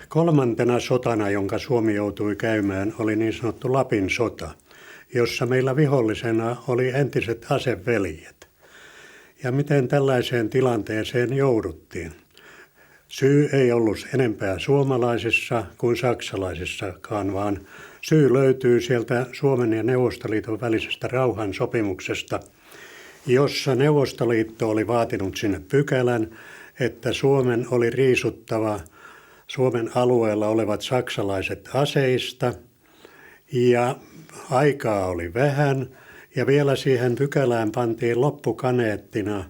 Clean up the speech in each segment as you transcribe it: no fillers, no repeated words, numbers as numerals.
Kolmantena sotana, jonka Suomi joutui käymään, oli niin sanottu Lapin sota, jossa meillä vihollisena oli entiset aseveljet. Ja miten tällaiseen tilanteeseen jouduttiin? Syy ei ollut enempää suomalaisissa kuin saksalaisissakaan, vaan syy löytyy sieltä Suomen ja Neuvostoliiton välisestä rauhansopimuksesta, jossa Neuvostoliitto oli vaatinut sinne pykälän, että Suomen oli riisuttava Suomen alueella olevat saksalaiset aseista ja aikaa oli vähän ja vielä siihen pykälään pantiin loppukaneettina,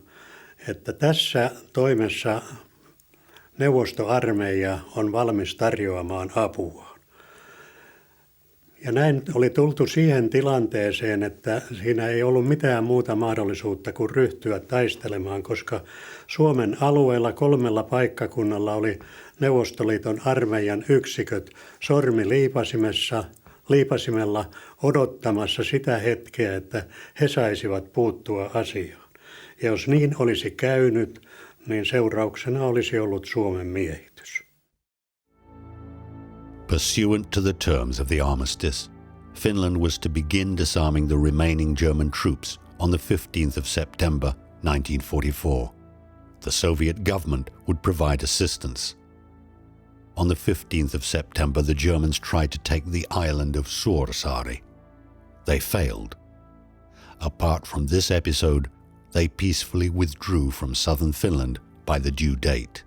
että tässä toimessa neuvostoarmeija on valmis tarjoamaan apua. Ja näin oli tultu siihen tilanteeseen, että siinä ei ollut mitään muuta mahdollisuutta kuin ryhtyä taistelemaan, koska Suomen alueella 3 paikkakunnalla oli Neuvostoliiton armeijan yksiköt liipasimella odottamassa sitä hetkeä, että he saisivat puuttua asiaan. Ja jos niin olisi käynyt, niin seurauksena olisi ollut Suomen miehitys. Pursuant to the terms of the armistice, Finland was to begin disarming the remaining German troops on the 15th of September 1944. The Soviet government would provide assistance. On the 15th of September, the Germans tried to take the island of Suursaari. They failed. Apart from this episode, they peacefully withdrew from southern Finland by the due date.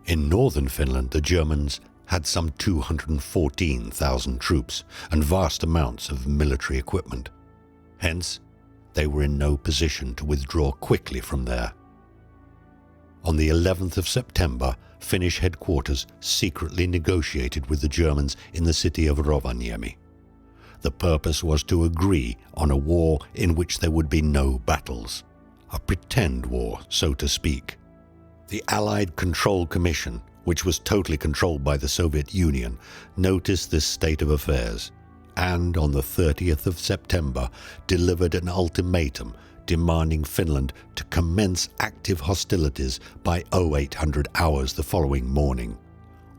In northern Finland, the Germans had some 214,000 troops and vast amounts of military equipment. Hence, they were in no position to withdraw quickly from there. On the 11th of September, Finnish headquarters secretly negotiated with the Germans in the city of Rovaniemi. The purpose was to agree on a war in which there would be no battles, a pretend war, so to speak. The Allied Control Commission, which was totally controlled by the Soviet Union, noticed this state of affairs and on the 30th of September delivered an ultimatum demanding Finland to commence active hostilities by 0800 hours the following morning.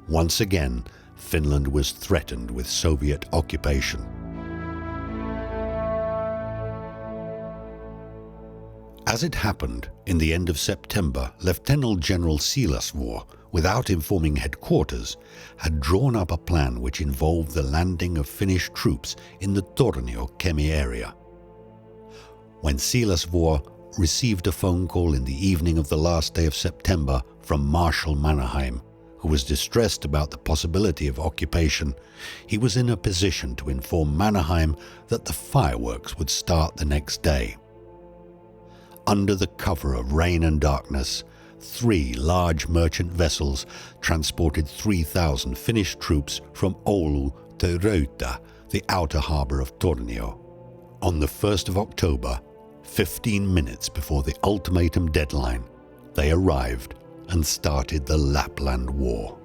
Once again, Finland was threatened with Soviet occupation. As it happened, in the end of September, Lieutenant General Siilasvuo, without informing headquarters, had drawn up a plan which involved the landing of Finnish troops in the Tornio-Kemi area. When Siilasvuo received a phone call in the evening of the last day of September from Marshal Mannerheim, who was distressed about the possibility of occupation, he was in a position to inform Mannerheim that the fireworks would start the next day. Under the cover of rain and darkness, 3 large merchant vessels transported 3,000 Finnish troops from Oulu to Röytä, the outer harbour of Tornio. On the 1st of October, 15 minutes before the ultimatum deadline, they arrived and started the Lapland War.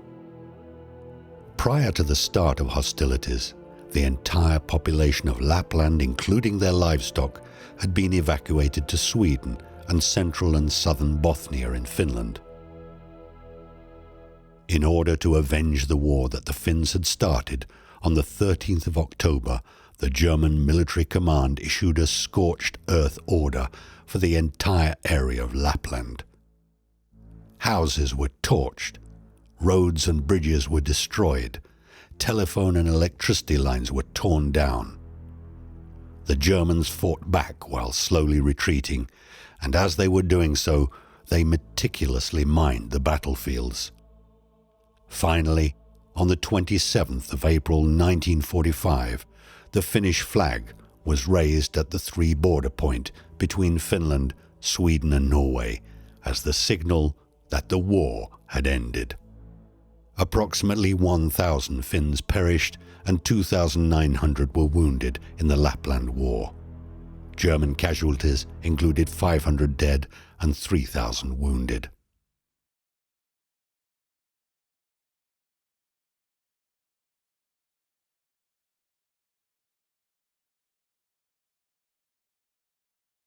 Prior to the start of hostilities, the entire population of Lapland, including their livestock, had been evacuated to Sweden and central and southern Bothnia in Finland. In order to avenge the war that the Finns had started, on the 13th of October, the German military command issued a scorched earth order for the entire area of Lapland. Houses were torched, roads and bridges were destroyed, telephone and electricity lines were torn down. The Germans fought back while slowly retreating, and as they were doing so, they meticulously mined the battlefields. Finally, on the 27th of April 1945, the Finnish flag was raised at the 3 border point between Finland, Sweden and Norway as the signal that the war had ended. Approximately 1,000 Finns perished and 2,900 were wounded in the Lapland War. German casualties included 500 dead and 3,000 wounded.